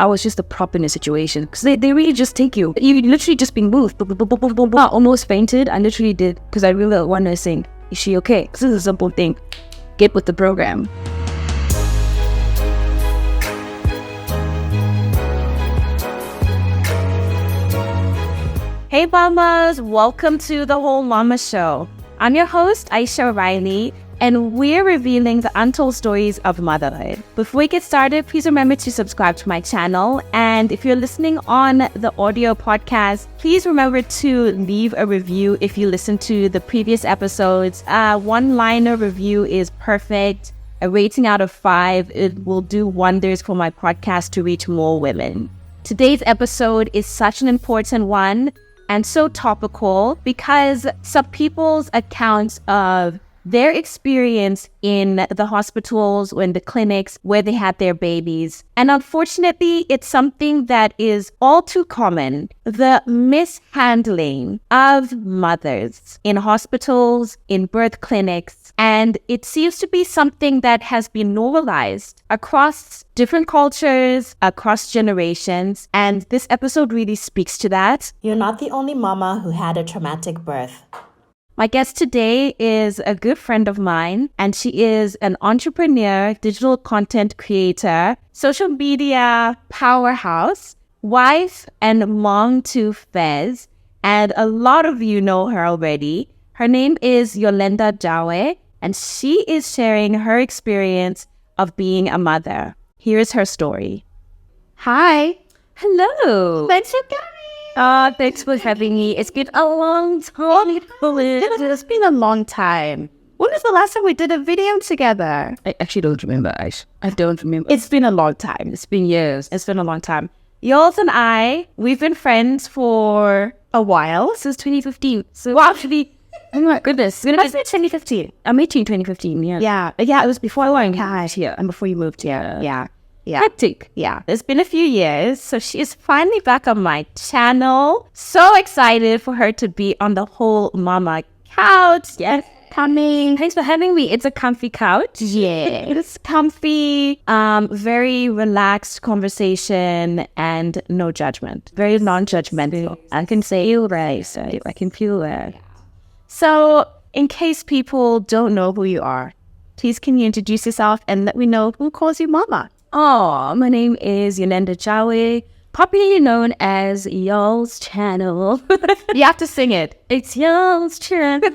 I was just a prop in a situation because they really just take you. You literally just being moved. I almost fainted. I literally did because I really wanted to saying, is she okay? Because this is a simple thing. Get with the program. Hey mamas, welcome to the Whole Mama Show. I'm your host, Aisha Riley, and we're revealing the untold stories of motherhood. Before we get started, please remember to subscribe to my channel. And if you're listening on the audio podcast, please remember to leave a review if you listen to the previous episodes. One-liner review is perfect. A rating out of 5, it will do wonders for my podcast to reach more women. Today's episode is such an important one and so topical because some people's accounts of their experience in the hospitals or in the clinics where they had their babies. And unfortunately, it's something that is all too common. The mishandling of mothers in hospitals, in birth clinics. And it seems to be something that has been normalized across different cultures, across generations. And this episode really speaks to that. You're not the only mama who had a traumatic birth. My guest today is a good friend of mine, and she is an entrepreneur, digital content creator, social media powerhouse, wife and mom to Fez, and a lot of you know her already. Her name is Yolenda Jawe, and she is sharing her experience of being a mother. Here's her story. Hi. Hello. Thanks for coming. Thanks for having me. It's been a long time. It's been a long time. When was the last time we did a video together? I actually don't remember, Aish. I don't remember. It's been a long time. It's been years. It's been a long time. Yols and I, we've been friends for a while. Since 2015. So well, actually, oh my goodness. It's 2015. I met you in 2015, yeah. Yeah, it was before I went here and before you moved here. Yeah. Hectic. Yeah. It's been a few years. So she is finally back on my channel. So excited for her to be on the Whole Mama couch. Yes. Coming. Thanks for having me. It's a comfy couch. Yeah. It's comfy. Very relaxed conversation and no judgment. Very non-judgmental. I can say it right. So I can feel that. So in case people don't know who you are, please can you introduce yourself and let me know who calls you mama? Oh, my name is Yolenda Jawe, popularly known as Y'all's Channel. You have to sing it. It's Y'all's Channel.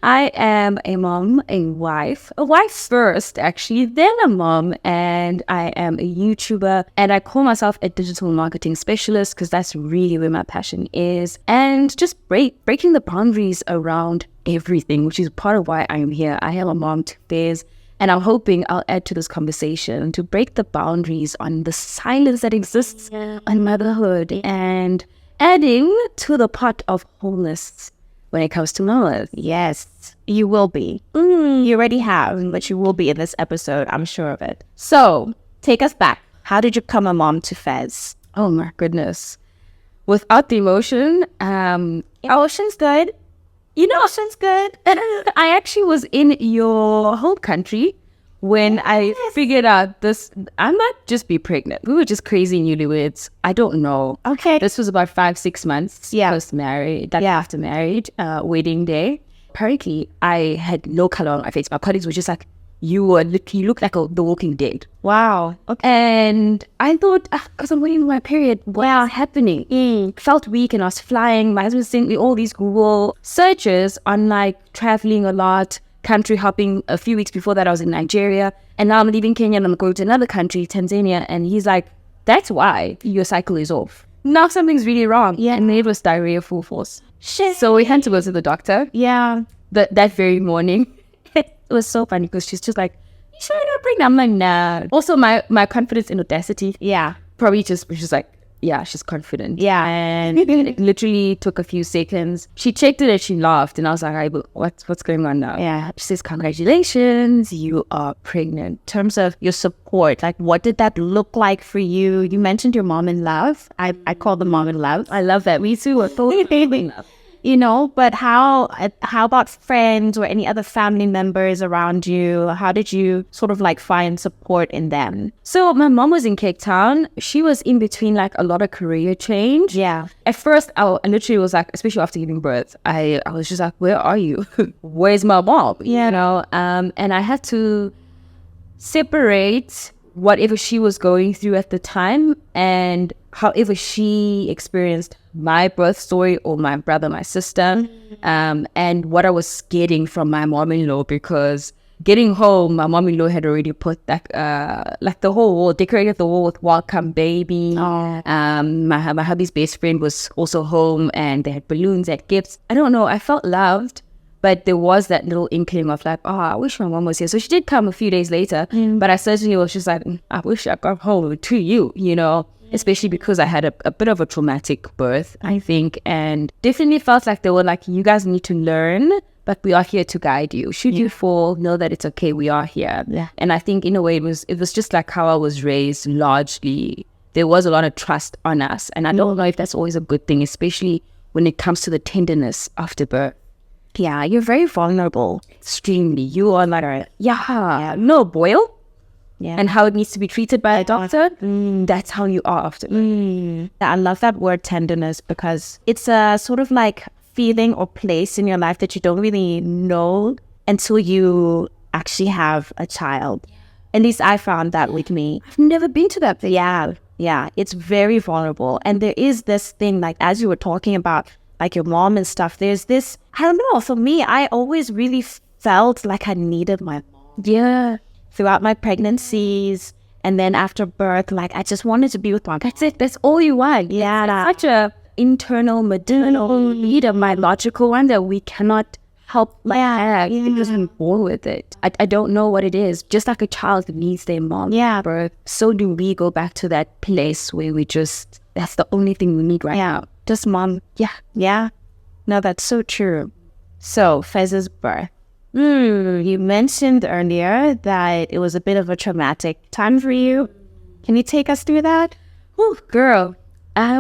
I am a mom, a wife first actually, then a mom, and I am a YouTuber, and I call myself a digital marketing specialist because that's really where my passion is, and just breaking the boundaries around everything, which is part of why I am here. I am a mom to Fez. And I'm hoping I'll add to this conversation to break the boundaries on the silence that exists on motherhood and adding to the pot of wholeness when it comes to mamas. Yes, you will be. You already have, but you will be in this episode. I'm sure of it. So take us back. How did you become a mom to Fez? Oh my goodness. Without the emotion, Ocean's good. You know, Ocean's good. I actually was in your home country when I figured out this. I might just be pregnant. We were just crazy newlyweds. I don't know. Okay. This was about 5-6 months post-marriage. After marriage, wedding day. Apparently, I had no color on my face. My colleagues were just like, you look like The Walking Dead. Wow. Okay. And I thought, because I'm waiting for my period, what's happening? Felt weak and I was flying. My husband sent me all these Google searches on like traveling a lot, country hopping. A few weeks before that, I was in Nigeria. And now I'm leaving Kenya and I'm going to another country, Tanzania. And he's like, that's why your cycle is off. Now something's really wrong. Yeah. And it was diarrhea full force. Shit. So we had to go to the doctor. Yeah. That very morning. It was so funny because she's just like, you sure you're not pregnant? I'm like, nah. Also, my confidence in audacity. Yeah. Probably just, she's like, yeah, she's confident. Yeah. And it literally took a few seconds. She checked it and she laughed. And I was like, hey, but what's going on now? Yeah. She says, congratulations, you are pregnant. In terms of your support, like what did that look like for you? You mentioned your mom in love. I call them mom in love. I love that. We too are totally in love. you know, but how about friends or any other family members around you? How did you sort of like find support in them? So my mom was in Cape Town. She was in between like a lot of career change. Yeah. At first, I literally was like, especially after giving birth, I was just like, where are you? Where's my mom? Yeah. You know, and I had to separate whatever she was going through at the time and however she experienced my birth story or my brother, my sister, and what I was getting from my mom-in-law, because getting home, my mom-in-law had already put like the whole wall, decorated the wall with welcome baby. My hubby's best friend was also home and they had balloons, they had gifts. I don't know, I felt loved. But there was that little inkling of like, oh, I wish my mom was here. So she did come a few days later. But I certainly was just like, I wish I got home to you, you know, especially because I had a bit of a traumatic birth, I think. And definitely felt like they were like, you guys need to learn, but we are here to guide you. Should you fall, know that it's okay. We are here. Yeah. And I think in a way it was just like how I was raised largely. There was a lot of trust on us. And I don't know if that's always a good thing, especially when it comes to the tenderness after birth. Yeah, you're very vulnerable. Extremely. You are like, no boil. Yeah. And how it needs to be treated by a doctor. That's how you are after. I love that word tenderness because it's a sort of like feeling or place in your life that you don't really know until you actually have a child. At least I found that with me. I've never been to that place. Yeah, it's very vulnerable. And there is this thing, like as you were talking about, like your mom and stuff, there's this, I don't know, for me, I always really felt like I needed my mom. Yeah. Throughout my pregnancies and then after birth, like I just wanted to be with mom. That's it. That's all you want. Yeah. It's such a internal, maternal need, a biological one that we cannot help have because we're born with it. I don't know what it is. Just like a child needs their mom at birth, so do we go back to that place where we just, that's the only thing we need right now. Just mom. Yeah. No, that's so true. So, Fez's birth. You mentioned earlier that it was a bit of a traumatic time for you. Can you take us through that? Oh, girl.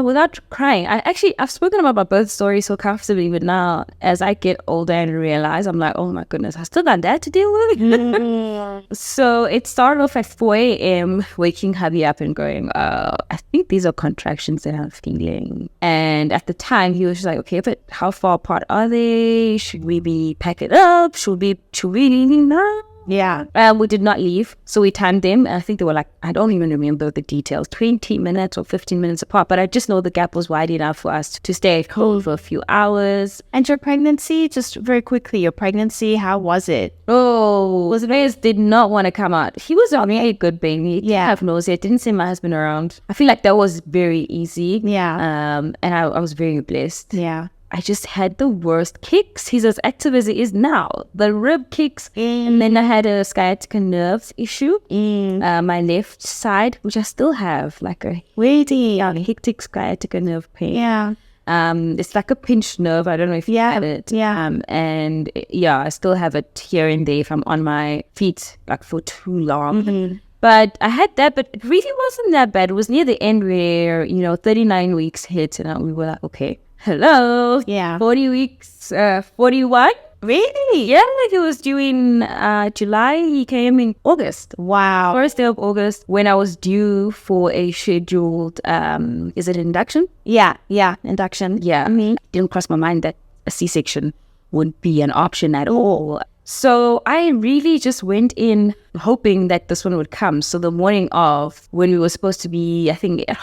Without crying, I've spoken about my birth story so comfortably, but now as I get older and realize, I'm like, oh my goodness, I still got that to deal with. So it started off at 4 a.m. waking hubby up and going, I think these are contractions that I'm feeling. And at the time, he was just like, okay, but how far apart are they? Should we be pack it up? Should we leave now? Yeah. We did not leave. So we timed them. I think they were like, I don't even remember the details, 20 minutes or 15 minutes apart. But I just know the gap was wide enough for us to stay at home for a few hours. And your pregnancy, just very quickly, your pregnancy, how was it? Oh, Reyes did not want to come out. He was on a good baby. He didn't have nausea. Didn't see my husband around. I feel like that was very easy. Yeah. And I was very blessed. Yeah. I just had the worst kicks. He's as active as he is now. The rib kicks. And then I had a sciatica nerves issue. My left side, which I still have, like a hectic sciatica nerve pain. Yeah. It's like a pinched nerve. I don't know if you have it. Yeah. And I still have it here and there if I'm on my feet like for too long. But I had that, but it really wasn't that bad. It was near the end where, 39 weeks hit and we were like, okay. Hello. Yeah. 40 weeks, 41. Really? Yeah, he was due in July. He came in August. Wow. First day of August when I was due for a scheduled, is it induction? Yeah. Induction. Yeah. It didn't cross my mind that a C-section would be an option at all. So I really just went in hoping that this one would come. So the morning of when we were supposed to be, I think, in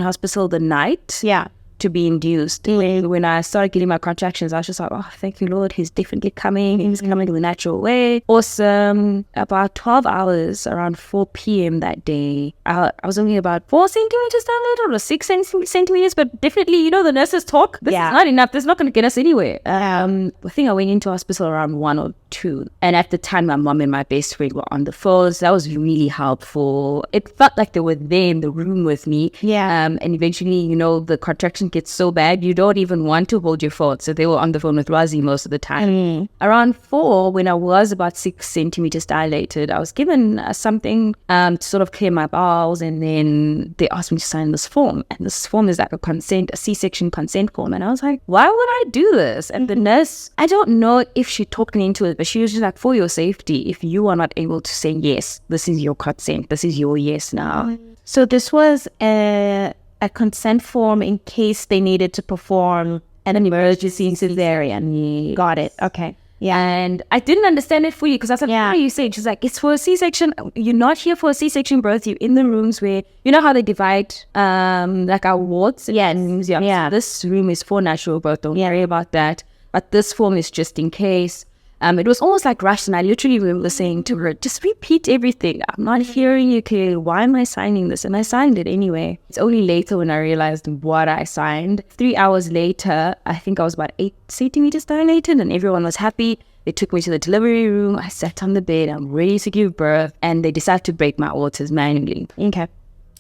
hospital the night. Yeah. To be induced. When I started getting my contractions, I was just like, oh, thank you, Lord. He's definitely coming. He's coming in the natural way. Awesome. About 12 hours, around 4 p.m. that day, I was only about 4 centimeters dilated or 6 centimeters, but definitely, the nurses talk. This is not enough. This is not going to get us anywhere. I think I went into hospital around 1 or 2. And at the time, my mom and my best friend were on the phone. So that was really helpful. It felt like they were there in the room with me. Yeah. And eventually, you know, the contraction gets so bad, you don't even want to hold your phone. So they were on the phone with Razi most of the time. Around 4, when I was about 6 centimeters dilated, I was given something to sort of clear my bowels. And then they asked me to sign this form. And this form is like a C-section consent form. And I was like, why would I do this? And the nurse, I don't know if she talked me into it, but she was just like, for your safety, if you are not able to say yes, this is your consent, this is your yes now. So this was a consent form in case they needed to perform an emergency cesarean. Got it. Okay. Yeah. And I didn't understand it fully because I was like, what are you saying? She's like, it's for a C-section. You're not here for a C-section birth. You're in the rooms where, you know how they divide like our wards? Yes. Yeah. So this room is for natural birth. Don't worry about that. But this form is just in case. It was almost like rushed, and I literally remember saying to her, just repeat everything. I'm not hearing you clearly. Why am I signing this? And I signed it anyway. It's only later when I realized what I signed. 3 hours later, I think I was about 8 centimeters dilated, and everyone was happy. They took me to the delivery room. I sat on the bed. I'm ready to give birth. And they decided to break my waters manually. Okay.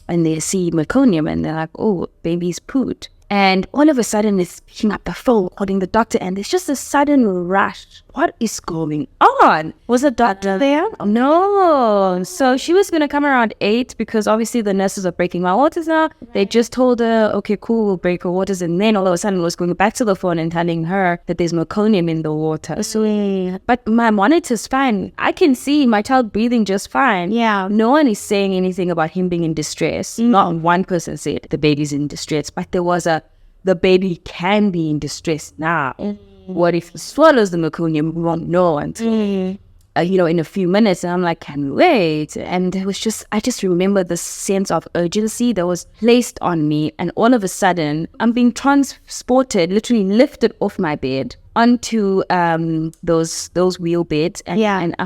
And they see meconium, and they're like, oh, baby's pooped. And all of a sudden, it's picking up the phone, calling the doctor, and there's just a sudden rush. What is going on? Was the doctor there? No. So she was going to come around 8 because obviously the nurses are breaking my waters now. They just told her, okay, cool, we'll break her waters. And then all of a sudden, I was going back to the phone and telling her that there's meconium in the water. But my monitor's fine. I can see my child breathing just fine. Yeah. No one is saying anything about him being in distress. Not one person said the baby's in distress, but there was the baby can be in distress now. What if he swallows the meconium? We won't know until, in a few minutes. And I'm like, can we wait? And it was just, I just remember the sense of urgency that was placed on me. And all of a sudden, I'm being transported, literally lifted off my bed onto those wheel beds and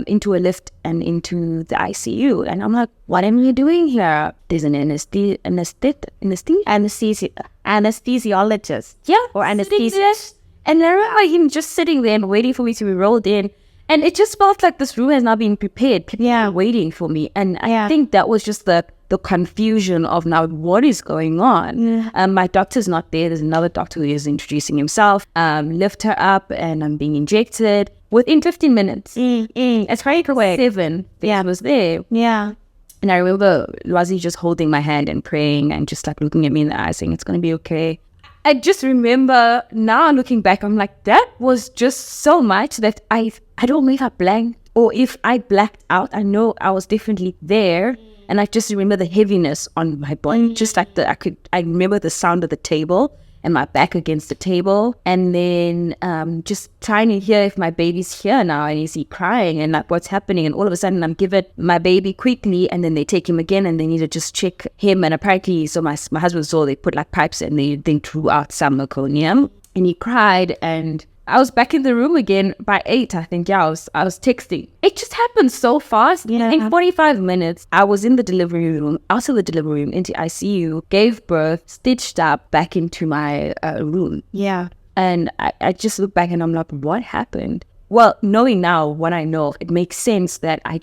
into a lift and into the ICU. And I'm like, what am I doing here? There's an anesthesiologist. Yeah. Or anesthesiologist. And I remember him just sitting there and waiting for me to be rolled in. And it just felt like this room has now been prepared. People are waiting for me. And I think that was just the confusion of now what is going on. My doctor's not there. There's another doctor who is introducing himself. Lift her up and I'm being injected. Within 15 minutes. It's very quick. 7 was there. Yeah. And I remember Razi just holding my hand and praying and just like looking at me in the eyes saying, it's going to be okay. I just remember now looking back, I'm like, that was just so much that I don't know if I blanked or if I blacked out. I know I was definitely there. And I just remember the heaviness on my body. Just like I remember the sound of the table and my back against the table. And then just trying to hear if my baby's here now and is he crying and like what's happening. And all of a sudden I'm given my baby quickly and then they take him again and they need to just check him. And apparently, so my husband saw they put like pipes and they drew out some meconium and he cried and I was back in the room again by 8, I think. Yeah, I was texting. It just happened so fast. Yeah. In 45 minutes, I was in the delivery room, out of the delivery room, into ICU, gave birth, stitched up, back into my room. Yeah. And I just look back and I'm like, what happened? Well, knowing now what I know, it makes sense that I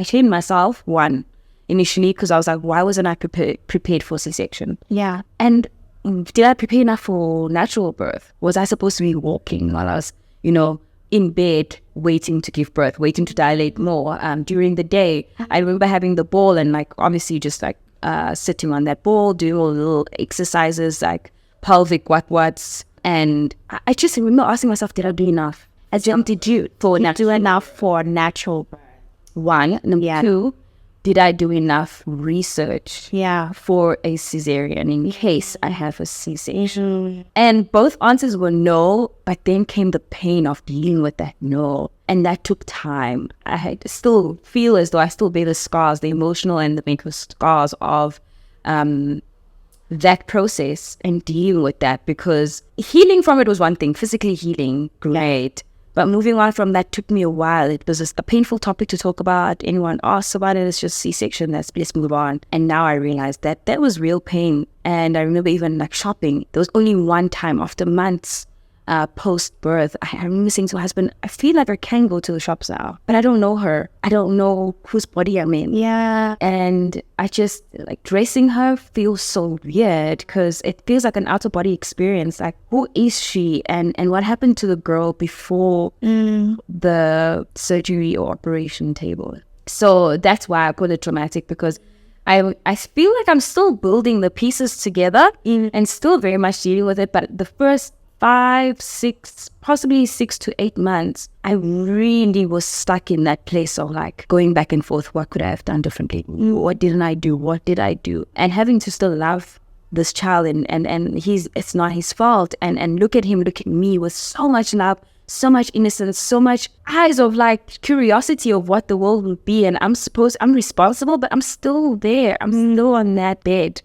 shamed myself, one, initially, because I was like, why wasn't I prepared for C-section? Yeah. And did I prepare enough for natural birth? Was I supposed to be walking while I was, in bed, waiting to give birth, waiting to dilate more? During the day, I remember having the ball and like obviously just like sitting on that ball, doing all the little exercises like pelvic what's. And I just remember asking myself, did I do enough? Did you do enough for natural birth? One. Number 2, did I do enough research for a cesarean in case I have a C-section? And both answers were no, but then came the pain of dealing with that no. And that took time. I had to still feel as though I still bear the scars, the emotional and the mental scars of that process and dealing with that, because healing from it was one thing, physically healing, great. But moving on from that took me a while. It was just a painful topic to talk about. Anyone asks about it, it's just C-section, let's move on. And now I realized that was real pain. And I remember even like shopping. There was only one time after months post-birth, I remember saying to my husband, I feel like I can go to the shops now, but I don't know her. I don't know whose body I'm in. Yeah. And I just, like, dressing her feels so weird because it feels like an out-of-body experience. Like, who is she? And what happened to the girl before the surgery or operation table? So that's why I call it traumatic, because I feel like I'm still building the pieces together and still very much dealing with it. But the first 5, 6, possibly 6 to 8 months, I really was stuck in that place of like going back and forth. What could I have done differently? What didn't I do? What did I do? And having to still love this child and it's not his fault. And look at him, look at me with so much love, so much innocence, so much eyes of like curiosity of what the world will be. And I'm responsible, but I'm still there. I'm still on that bed,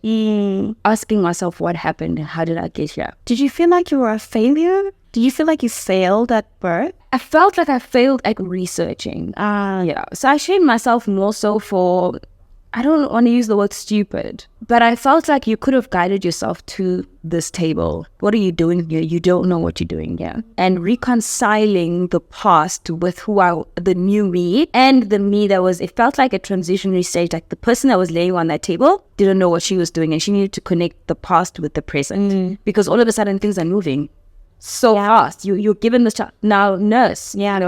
asking myself what happened and how did I get here? Did you feel like you were a failure? Did you feel like you failed at birth? I felt like I failed at researching. Yeah. So I shamed myself more so for, I don't want to use the word stupid, but I felt like you could have guided yourself to this table. What are you doing here? You don't know what you're doing here. And reconciling the past with the new me and the me that was, it felt like a transitionary stage. Like the person that was laying on that table didn't know what she was doing, and she needed to connect the past with the present because all of a sudden things are moving so fast. You're given this child now, nurse. Yeah.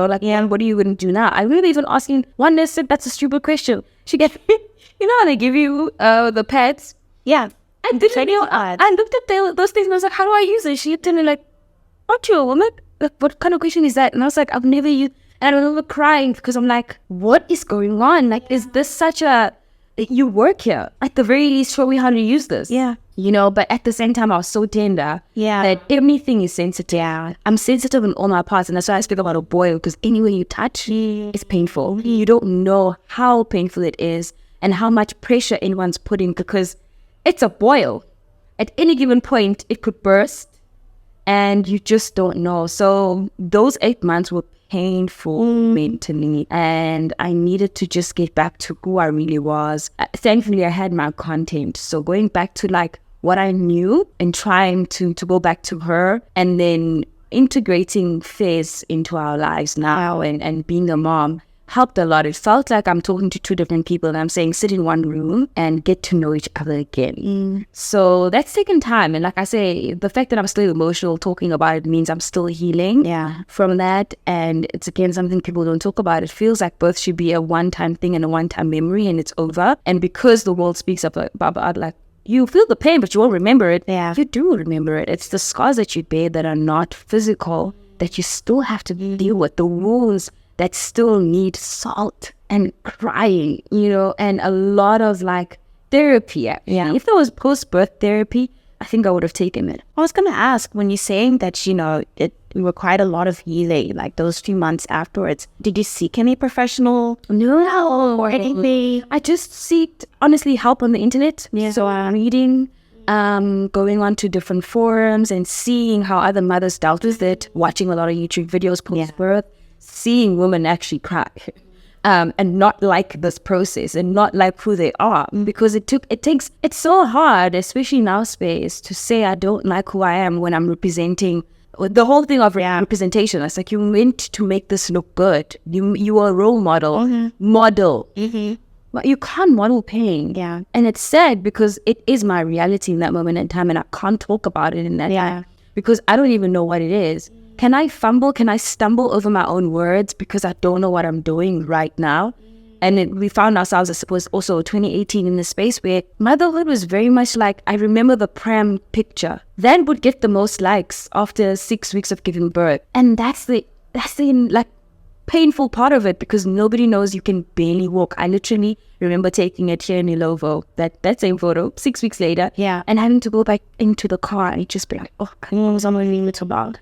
What are you going to do now? I remember even asking one nurse said, that's a stupid question. She gave me, they give you the pads. Yeah. I didn't know. I looked at those things and I was like, how do I use it? She told me like, aren't you a woman? Like, what kind of question is that? And I was like, I've never used. And I remember crying because I'm like, what is going on? Like, is this such a, you work here. At the very least, show me how to use this. Yeah. But at the same time, I was so tender. Yeah. That everything is sensitive. Yeah. I'm sensitive in all my parts. And that's why I speak about a boil, because anywhere you touch, it's painful. You don't know how painful it is and how much pressure anyone's putting, because it's a boil. At any given point, it could burst and you just don't know. So those 8 months were painful mentally, and I needed to just get back to who I really was. Thankfully, I had my content. So going back to like what I knew and trying to go back to her, and then integrating Fez into our lives now and being a mom helped a lot. It felt like I'm talking to 2 different people and I'm saying sit in one room and get to know each other again. So that's taken time. And like I say, the fact that I'm still emotional talking about it means I'm still healing from that. And it's again something people don't talk about. It feels like birth should be a one-time thing and a one-time memory and it's over. And because the world speaks about like, you feel the pain, but you won't remember it. Yeah. You do remember it. It's the scars that you bear that are not physical that you still have to deal with. The wounds that still need salt and crying, and a lot of like therapy. Yeah. If there was post-birth therapy, I think I would have taken it. I was going to ask, when you're saying that, it required a lot of healing, like those few months afterwards, did you seek any professional No, or anything? I just seeked, honestly, help on the internet. Yeah. So I'm reading, going on to different forums and seeing how other mothers dealt with it, watching a lot of YouTube videos post-birth, seeing women actually cry and not like this process and not like who they are, because it's so hard, especially in our space, to say I don't like who I am when I'm representing the whole thing of representation. It's like you meant to make this look good. You are a role model. Model. But you can't model pain. Yeah. And it's sad because it is my reality in that moment in time and I can't talk about it in that time because I don't even know what it is. Can I fumble? Can I stumble over my own words because I don't know what I'm doing right now? And we found ourselves, I suppose, also 2018 in the space where motherhood was very much like, I remember the pram picture. That would get the most likes after 6 weeks of giving birth. And that's the like painful part of it, because nobody knows you can barely walk. I literally remember taking it here in Ilovo, that same photo, 6 weeks later. Yeah. And having to go back into the car and just be like, oh, I'm little about.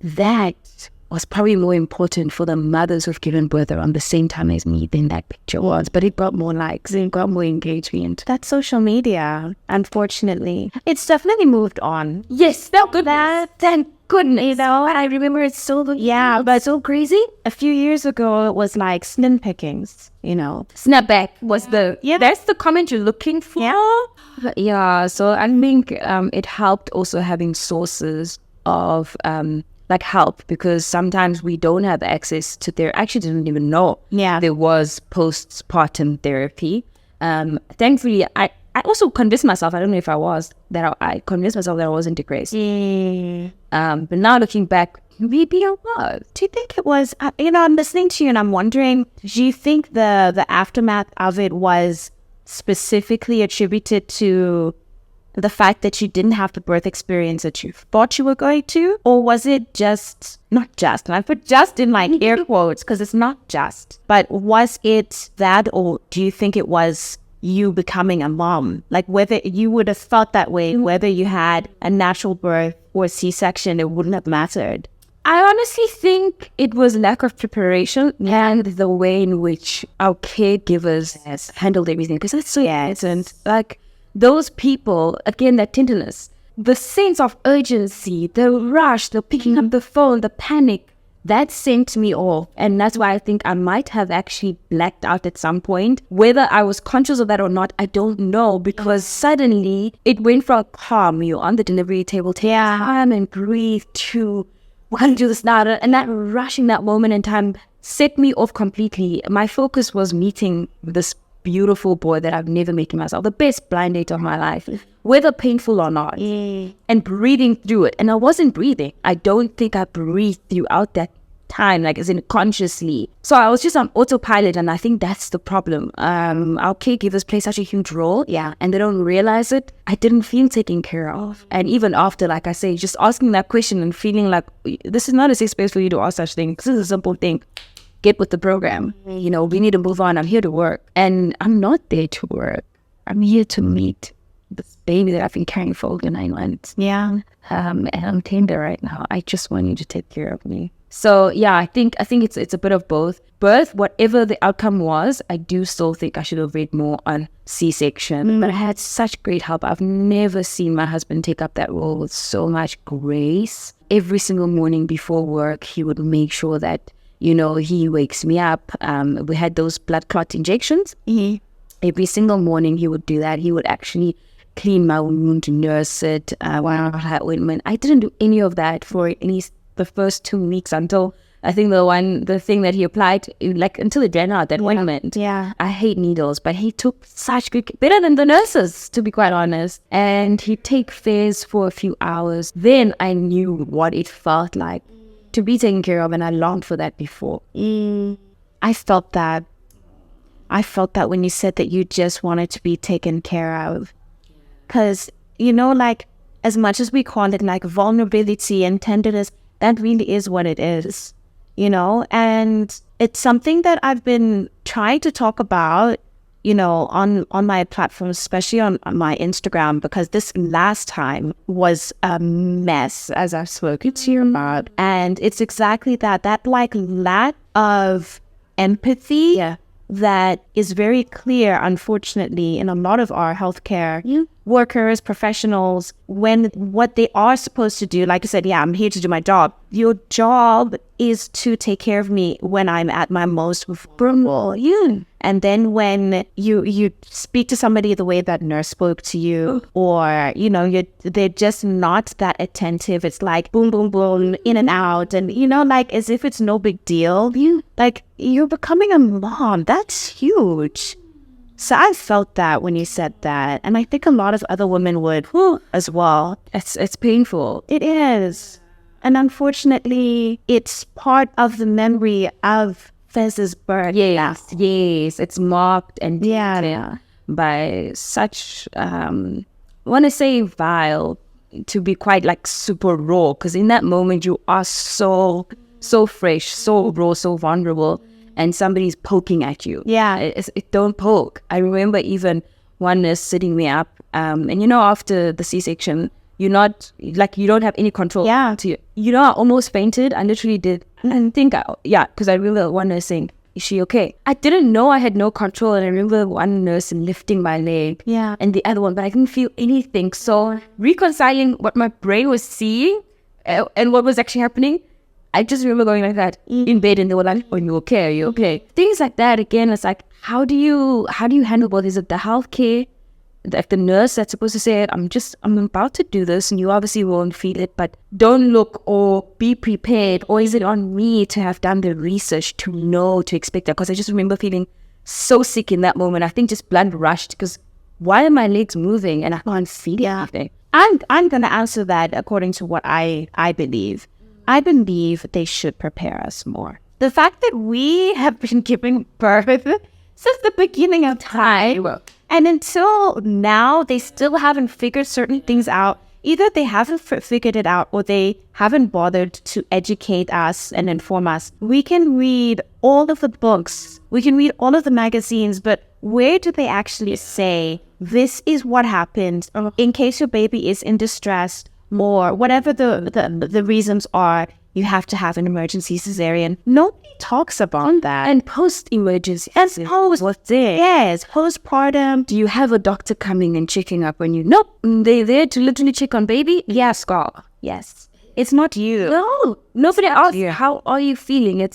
That was probably more important for the mothers who've given birth around the same time as me than that picture was. But it got more likes, it got more engagement. That's social media, unfortunately. It's definitely moved on. Yes, thank goodness. I remember it's so but so crazy. A few years ago, it was like slim pickings, Snapback was that's the comment you're looking for. Yeah. So I think it helped also having sources of like help, because sometimes we don't have access to their. Actually, didn't even know there was postpartum therapy. Thankfully, I also convinced myself. I don't know if I was that. I convinced myself that I wasn't depressed. But now looking back, maybe I was. Do you think it was? I'm listening to you and I'm wondering. Do you think the aftermath of it was specifically attributed to the fact that you didn't have the birth experience that you thought you were going to? Or was it not just, and I put just in like air quotes because it's not just, but was it that, or do you think it was you becoming a mom? Like whether you would have felt that way, whether you had a natural birth or a C-section, it wouldn't have mattered. I honestly think it was lack of preparation and the way in which our caregivers handled everything. Because that's so important. Like, those people, again, that tenderness, the sense of urgency, the rush, the picking up the phone, the panic, that sent me off. And that's why I think I might have actually blacked out at some point. Whether I was conscious of that or not, I don't know, because suddenly it went from calm, you're on the delivery table, take time and breathe, to we're going to do this now. And that rushing that moment in time set me off completely. My focus was meeting this beautiful boy that I've never met in myself, the best blind date of my life, whether painful or not, and breathing through it. And I wasn't breathing. I don't think I breathed throughout that time, like as in consciously. So I was just on autopilot, and I think that's the problem. Our caregivers play such a huge role, and they don't realize it. I didn't feel taken care of. And even after, like I say, just asking that question and feeling like this is not a safe space for you to ask such things. This is a simple thing. Get with the program. We need to move on. I'm here to work. And I'm not there to work. I'm here to meet this baby that I've been carrying for over 9 months. And I'm tender right now. I just want you to take care of me. So I think it's a bit of both. Birth, whatever the outcome was, I do still think I should have read more on C-section. But I had such great help. I've never seen my husband take up that role with so much grace. Every single morning before work, he would make sure that he wakes me up. We had those blood clot injections. Every single morning he would do that. He would actually clean my wound, nurse it, ointment. I didn't do any of that for at least the first 2 weeks until I think the thing that he applied, like until it ran out, that ointment. I hate needles, but he took such good, better than the nurses, to be quite honest. And he'd take Fairs for a few hours. Then I knew what it felt like to be taken care of, and I longed for that before. I felt that when you said that you just wanted to be taken care of. Because, like, as much as we call it like vulnerability and tenderness, that really is what it is, and it's something that I've been trying to talk about, on my platforms, especially on my Instagram, because this last time was a mess, as I've spoken to you about. And it's exactly that like lack of empathy that is very clear, unfortunately, in a lot of our healthcare workers, professionals, when what they are supposed to do, like I said, I'm here to do my job. Your job is to take care of me when I'm at my most vulnerable. And then when you speak to somebody the way that nurse spoke to you, or, they're just not that attentive. It's like boom, boom, boom, in and out. And, like as if it's no big deal. Like you're becoming a mom. That's huge. So I felt that when you said that. And I think a lot of other women would as well. It's painful. It is. And unfortunately, it's part of the memory of Fez's birth. Yes, it's marked and by such, I want to say vile, to be quite like super raw, because in that moment you are so fresh, so raw, so vulnerable, and somebody's poking at you. It don't poke. I remember even one nurse sitting me up, and after the C-section, you're not, like, you don't have any control. To you. I almost fainted. I literally did. I think, because I remember one nurse saying, "Is she okay?" I didn't know I had no control. And I remember one nurse lifting my leg and the other one, but I didn't feel anything. So reconciling what my brain was seeing and what was actually happening, I just remember going like that in bed, and they were like, "Are you okay? Are you okay?" Things like that. Again, it's like, how do you handle both? Is it the healthcare like the nurse that's supposed to say, I'm about to do this and you obviously won't feel it, but don't look or be prepared. Or is it on me to have done the research to know, to expect that? Because I just remember feeling so sick in that moment. I think just blood rushed because why are my legs moving and I can't feel anything? I'm going to answer that according to what I believe. I believe they should prepare us more. The fact that we have been giving birth since the beginning of time, and until now, they still haven't figured certain things out. Either they haven't figured it out or they haven't bothered to educate us and inform us. We can read all of the books, we can read all of the magazines, but where do they actually say, this is what happens in case your baby is in distress or whatever the reasons are, you have to have an emergency cesarean. Nobody talks about that. And post-emergency. And post, what's there? Yes, postpartum. Do you have a doctor coming and checking up on you? Nope. They're there to literally check on baby. Yes, girl. Yes. It's not you. No. Nobody asks you, how are you feeling?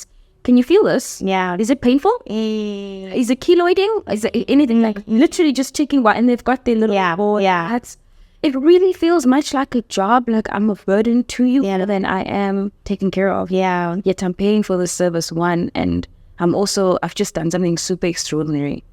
Can you feel this? Yeah. Is it painful? Is it keloiding? Is it anything like literally just checking what? And they've got their little board. Yeah. It really feels much like a job, like I'm a burden to you than I am taken care of. Yeah. Yet I'm paying for the service one, and I've just done something super extraordinary.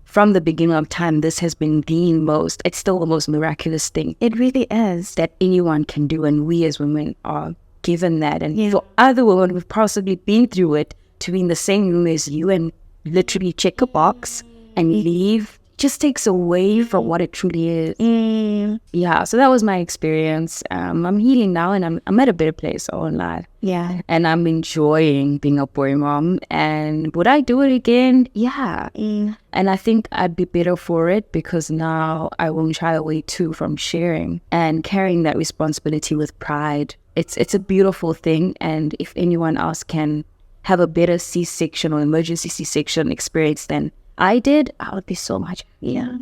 From the beginning of time, this has been it's still the most miraculous thing. It really is. That anyone can do, and we as women are given that. And for other women who've possibly been through it, to be in the same room as you and literally check a box and leave, just takes away from what it truly is. Yeah, so that was my experience. I'm healing now, and I'm at a better place, I won't lie. Yeah. And I'm enjoying being a boy mom. And would I do it again? Yeah. And I think I'd be better for it because now I won't shy away too from sharing and carrying that responsibility with pride. It's a beautiful thing, and if anyone else can have a better C-section or emergency C-section experience than I did, I would be so much happier.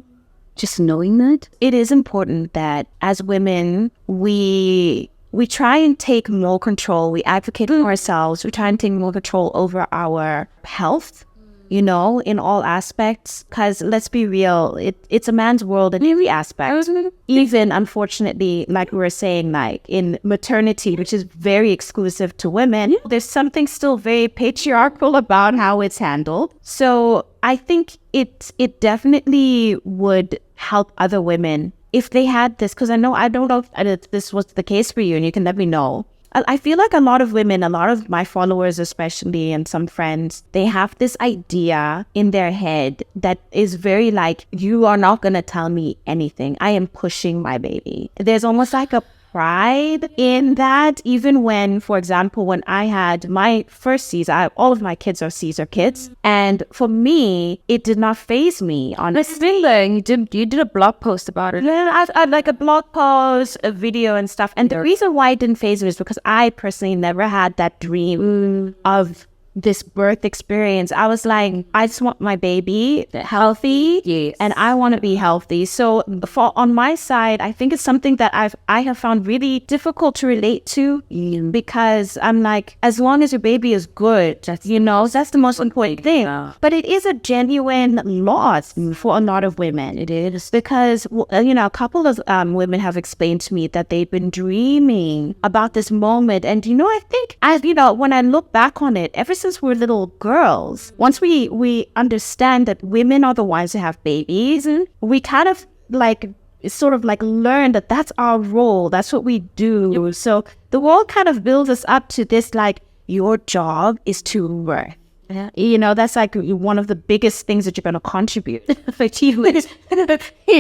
Just knowing that. It is important that as women, we try and take more control. We advocate for ourselves. We try and take more control over our health, in all aspects. Because let's be real, it's a man's world in every aspect. Even, unfortunately, like we were saying, like in maternity, which is very exclusive to women, there's something still very patriarchal about how it's handled. So I think it definitely would help other women if they had this, because I don't know if this was the case for you, and you can let me know. I feel like a lot of women, a lot of my followers especially, and some friends, they have this idea in their head that is very like, you are not going to tell me anything. I am pushing my baby. There's almost like a pride in that, even when, for example, when I had my first Caesar, all of my kids are Caesar kids, and for me, it did not faze me. Honestly, you did a blog post about it. I like a blog post, a video and stuff, and the reason why it didn't faze me is because I personally never had that dream of this birth experience. I was like, I just want my baby healthy, and I want to be healthy. So on my side, I think it's something that I have found really difficult to relate to, because I'm like, as long as your baby is good, that's the most important thing. But it is a genuine loss for a lot of women. It is, because a couple of women have explained to me that they've been dreaming about this moment, and I think when I look back on it, ever since we're little girls, once we understand that women are the ones who have babies, we kind of learn that that's our role, that's what we do. So the world kind of builds us up to this, like, your job is to birth. That's like one of the biggest things that you're going to contribute achievement in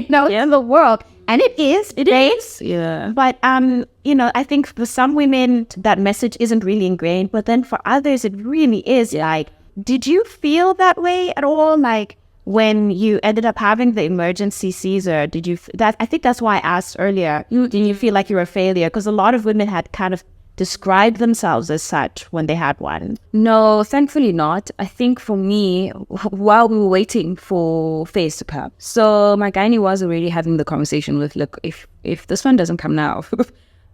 the world. And it is. Yeah. But, I think for some women, that message isn't really ingrained. But then for others, it really is. Like, did you feel that way at all? Like, when you ended up having the emergency Caesar, I think that's why I asked earlier, did you feel like you were a failure? Because a lot of women had kind of described themselves as such when they had one. No, thankfully not. I think for me, while we were waiting for phase to come, so my gynae was already having the conversation with, look, if this one doesn't come now,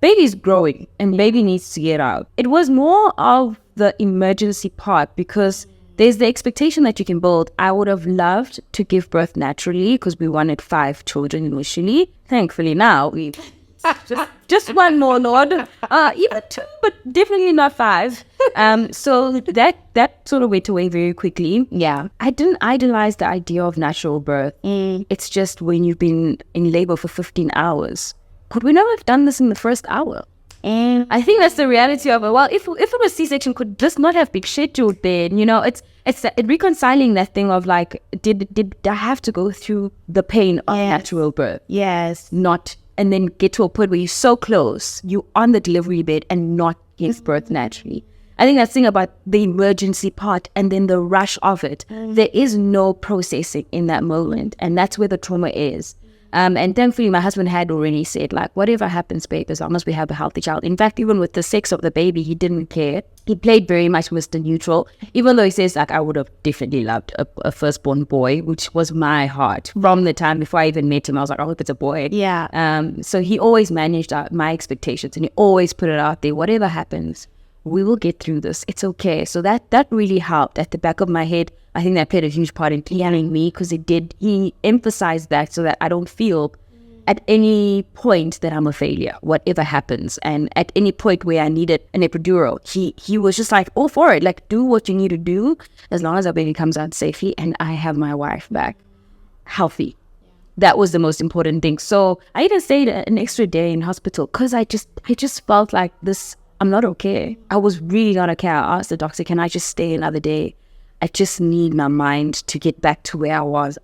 baby's growing and baby needs to get out. It was more of the emergency part, because there's the expectation that you can build. I would have loved to give birth naturally because we wanted 5 children initially. Thankfully now we just one more, Lord. Even 2, but definitely not 5. So that sort of went away very quickly. Yeah. I didn't idolize the idea of natural birth. It's just when you've been in labor for 15 hours. Could we not have done this in the first hour? And I think that's the reality of it. Well, if it was C-section, could this not have been scheduled then? You know, it's reconciling that thing of like, did I have to go through the pain of natural birth? Yes. Not, and then get to a point where you're so close, you're on the delivery bed and not give birth naturally. I think that's the thing about the emergency part and then the rush of it. There is no processing in that moment, and that's where the trauma is. And thankfully, my husband had already said, like, whatever happens, babe, as long as we have a healthy child. In fact, even with the sex of the baby, he didn't care. He played very much Mr. Neutral, even though he says, like, I would have definitely loved a firstborn boy, which was my heart. From the time before I even met him, I was like, I hope it's a boy. Yeah. So he always managed my expectations, and he always put it out there. Whatever happens, we will get through this. It's okay. So that really helped at the back of my head. I think that played a huge part in healing me because he emphasized that so that I don't feel at any point that I'm a failure, whatever happens. And at any point where I needed an epidural, he was just like, all for it. Like, do what you need to do as long as our baby comes out safely and I have my wife back healthy. That was the most important thing. So I even stayed an extra day in hospital because I just felt like this, I'm not okay. I was really not okay. I asked the doctor, can I just stay another day? I just need my mind to get back to where I was.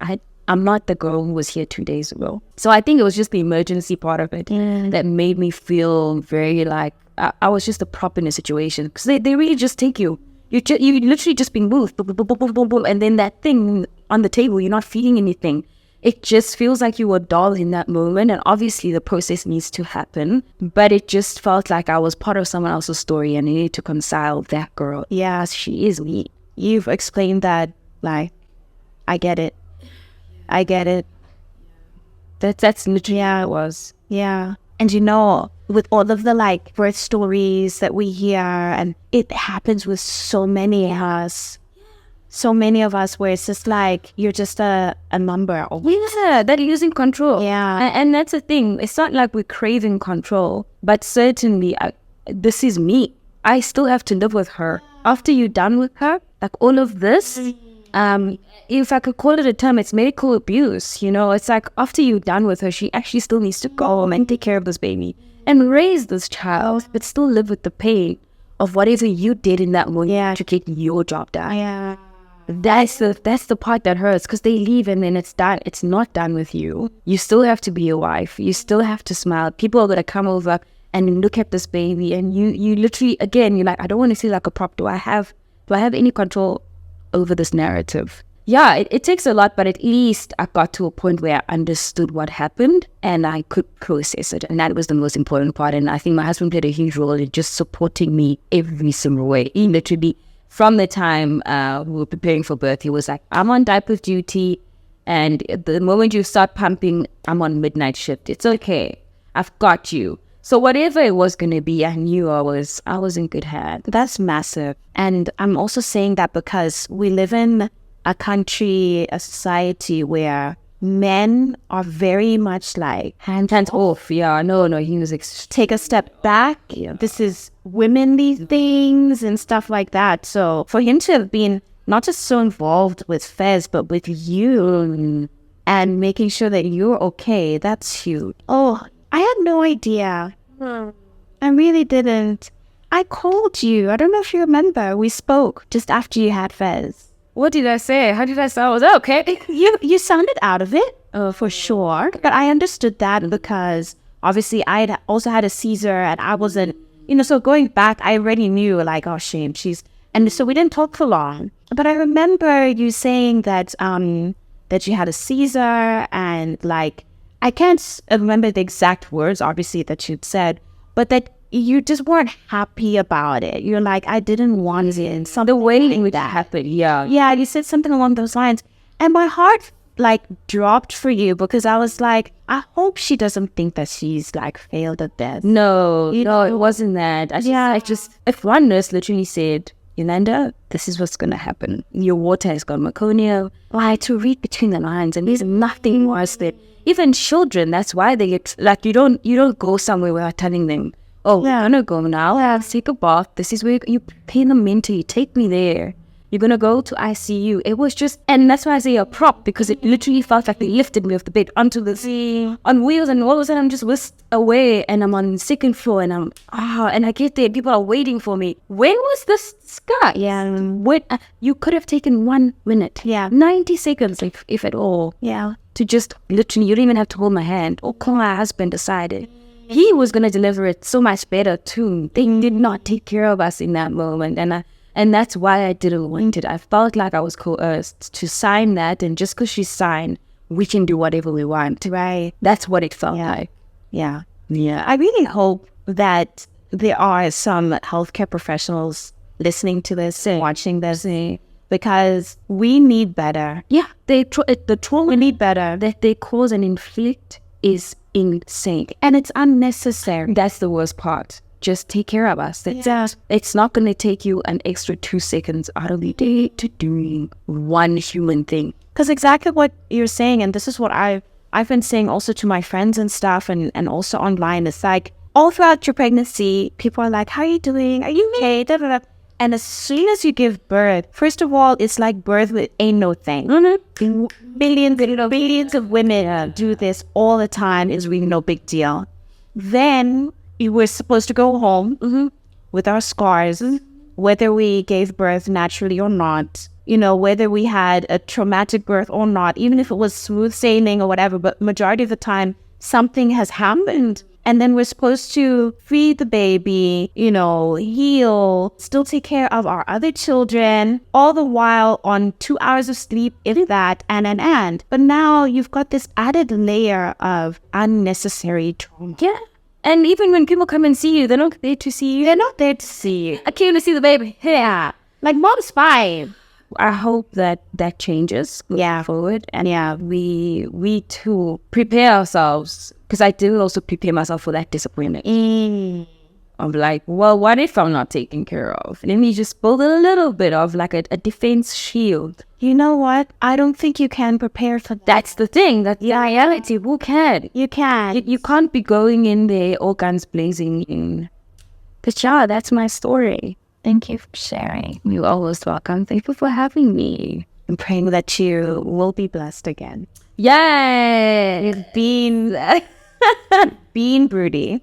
I'm not the girl who was here 2 days ago. So I think it was just the emergency part of it that made me feel very like I was just a prop in a situation. Because they really just take you. You're literally just being moved. Boom, boom, boom, boom, boom, boom. And then that thing on the table, you're not feeling anything. It just feels like you were a doll in that moment. And obviously the process needs to happen. But it just felt like I was part of someone else's story and I needed to reconcile that girl. Yeah, She is me. you've explained that, like, I get it. I get it. That's literally how it was. Yeah. And you know, with all of the like birth stories that we hear, and it happens with so many of us. So many of us where it's just like, you're just a number. Yeah, that losing control. Yeah. And that's the thing. It's not like we're craving control, but certainly this is me. I still have to live with her. After you're done with her, like all of this, if I could call it a term, it's medical abuse. You know, it's like after you're done with her, she actually still needs to go home and take care of this baby and raise this child, but still live with the pain of whatever you did in that moment to get your job done. Yeah. That's the part that hurts because they leave and then it's done. It's not done with you. You still have to be a wife. You still have to smile. People are going to come over and look at this baby and you literally, again, you're like, I don't want to feel like a prop. Do I have any control over this narrative? Yeah, it takes a lot, but at least I got to a point where I understood what happened and I could process it. And that was the most important part. And I think my husband played a huge role in just supporting me every single way. He literally, from the time we were preparing for birth, he was like, I'm on diaper duty. And the moment you start pumping, I'm on midnight shift. It's okay. I've got you. So whatever it was going to be, I knew I was in good hands. That's massive. And I'm also saying that because we live in a country, a society where men are very much like hands off. Yeah, no, he was take a step back. Yeah. This is womenly things and stuff like that. So for him to have been not just so involved with Fez, but with you and making sure that you're okay, that's huge. Oh, I had no idea. I really didn't. I called you. I don't know if you remember. We spoke just after you had Fez. What did I say? How did I say? Was that okay? You sounded out of it, for sure. But I understood that because obviously I had also had a Caesar and I wasn't, so going back, I already knew like, oh, shame, and so we didn't talk for long. But I remember you saying that, that you had a Caesar and like, I can't remember the exact words, obviously, that you'd said, but that you just weren't happy about it. You're like, I didn't want it. And something the way in which that happened, yeah. Yeah, you said something along those lines. And my heart, like, dropped for you because I was like, I hope she doesn't think that she's, like, failed at this. No, it wasn't that. I just, if one nurse literally said, Yolanda, this is what's going to happen. Your water has got meconium. I had to read between the lines, and there's nothing worse than even children. That's why they get like you don't go somewhere without telling them. Oh, we're gonna go now. Let's take a bath. This is where you pay them mentally. Take me there. You're gonna go to ICU. It was just, and that's why I say a prop, because it literally felt like they lifted me off the bed onto the on wheels, and all of a sudden I'm just whisked away, and I'm on the second floor, and and I get there. People are waiting for me. When was this start? Yeah. When you could have taken 1 minute. Yeah. 90 seconds, if at all. Yeah. To just literally, you don't even have to hold my hand. Or call my husband decided. He was going to deliver it so much better too. They did not take care of us in that moment. And that's why I didn't want it. I felt like I was coerced to sign that. And just because she signed, we can do whatever we want. Right. That's what it felt like. Yeah. Yeah. I really hope that there are some healthcare professionals listening to this, watching this, because we need better. Yeah. The trauma We need better. that they cause and inflict is insane. And it's unnecessary. That's the worst part. Just take care of us. It's not going to take you an extra 2 seconds out of the day to do one human thing. Because exactly what you're saying, and this is what I've been saying also to my friends and stuff, and also online, it's like all throughout your pregnancy, people are like, how are you doing? Are you okay? Da, da, da. And as soon as you give birth, first of all, it's like birth ain't no thing. Billions of women do this all the time. It's really no big deal. Then we were supposed to go home with our scars, whether we gave birth naturally or not, whether we had a traumatic birth or not, even if it was smooth sailing or whatever, but majority of the time, something has happened. And then we're supposed to feed the baby, heal, still take care of our other children, all the while on 2 hours of sleep, if that, and. But now you've got this added layer of unnecessary trauma. Yeah. And even when people come and see you, they're not there to see you. They're not there to see you. I came to see the baby. Yeah. Like, mom's fine. I hope that changes forward. And we too prepare ourselves. Because I did also prepare myself for that disappointment. I'm like, well, what if I'm not taken care of? Let me just build a little bit of like a defense shield. You know what? I don't think you can prepare for that. That's the thing. That's the reality. Who can? You can. You can't be going in there all guns blazing. But yeah, that's my story. Thank you for sharing. You're always welcome. Thank you for having me. I'm praying that you will be blessed again. Yay! Being broody.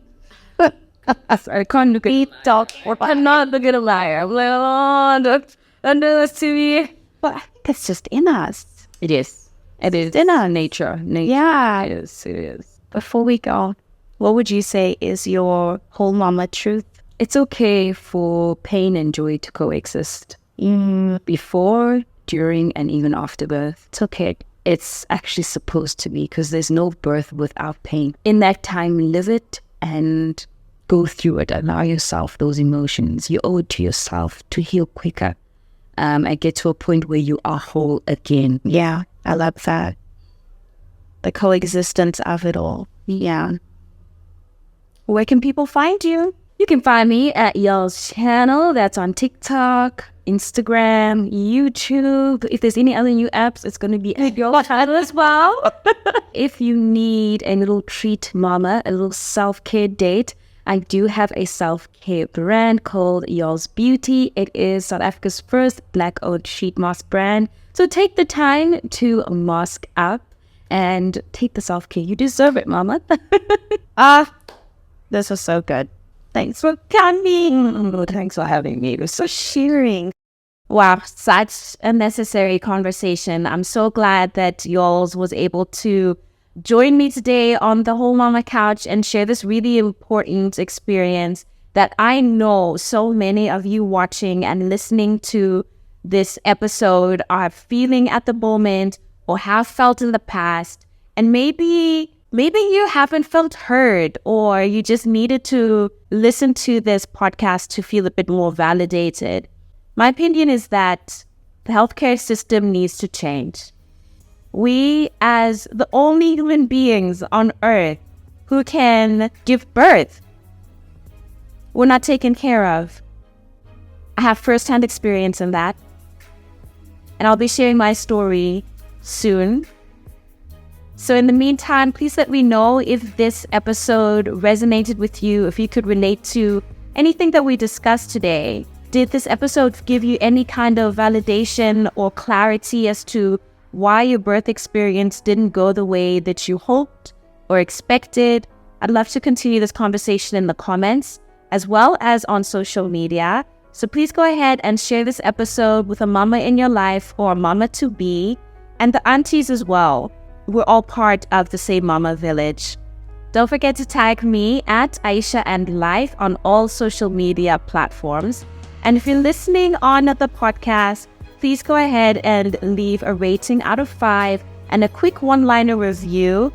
I can't look at dog. Or cannot look at a liar. I'm like, oh, don't do this to me. But I think it's just in us. It is. It is in our nature. Yeah. It is. Before we go, what would you say is your whole mama truth? It's okay for pain and joy to coexist. Before, during, and even after birth. It's okay. It's actually supposed to be, because there's no birth without pain. In that time, live it and go through it. Allow yourself those emotions. You owe it to yourself to heal quicker and get to a point where you are whole again. Yeah, I love that. The coexistence of it all. Yeah. Where can people find you? You can find me at Y'all's channel. That's on TikTok, Instagram, YouTube. If there's any other new apps, it's going to be at your channel as well. If you need a little treat, mama, a little self-care date, I do have a self-care brand called Y'all's Beauty. It is South Africa's first Black-owned sheet mask brand. So take the time to mask up and take the self-care. You deserve it, mama. This was so good. Thanks for coming. Thanks for having me. It was so Sharing. Wow, such a necessary conversation. I'm so glad that y'all was able to join me today on the Whole Mama Couch and share this really important experience that I know so many of you watching and listening to this episode are feeling at the moment or have felt in the past. And maybe you haven't felt heard, or you just needed to listen to this podcast to feel a bit more validated. My opinion is that the healthcare system needs to change. We, as the only human beings on earth who can give birth, we're not taken care of. I have firsthand experience in that. And I'll be sharing my story soon. So in the meantime, please let me know if this episode resonated with you, if you could relate to anything that we discussed today. Did this episode give you any kind of validation or clarity as to why your birth experience didn't go the way that you hoped or expected? I'd love to continue this conversation in the comments as well as on social media. So please go ahead and share this episode with a mama in your life or a mama to be, and the aunties as well. We're all part of the same mama village. Don't forget to tag me at Aisha and Life on all social media platforms. And if you're listening on the podcast, please go ahead and leave a rating out of 5 and a quick one-liner review.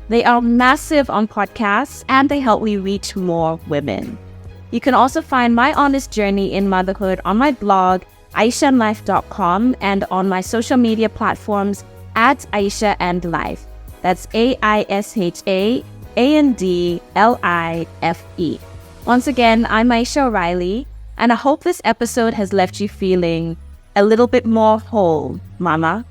They are massive on podcasts and they help me reach more women. You can also find my honest journey in motherhood on my blog, aishaandlife.com, and on my social media platforms at Aisha and Life. That's AISHAANDLIFE. Once again, I'm Aisha O'Reilly, and I hope this episode has left you feeling a little bit more whole, mama.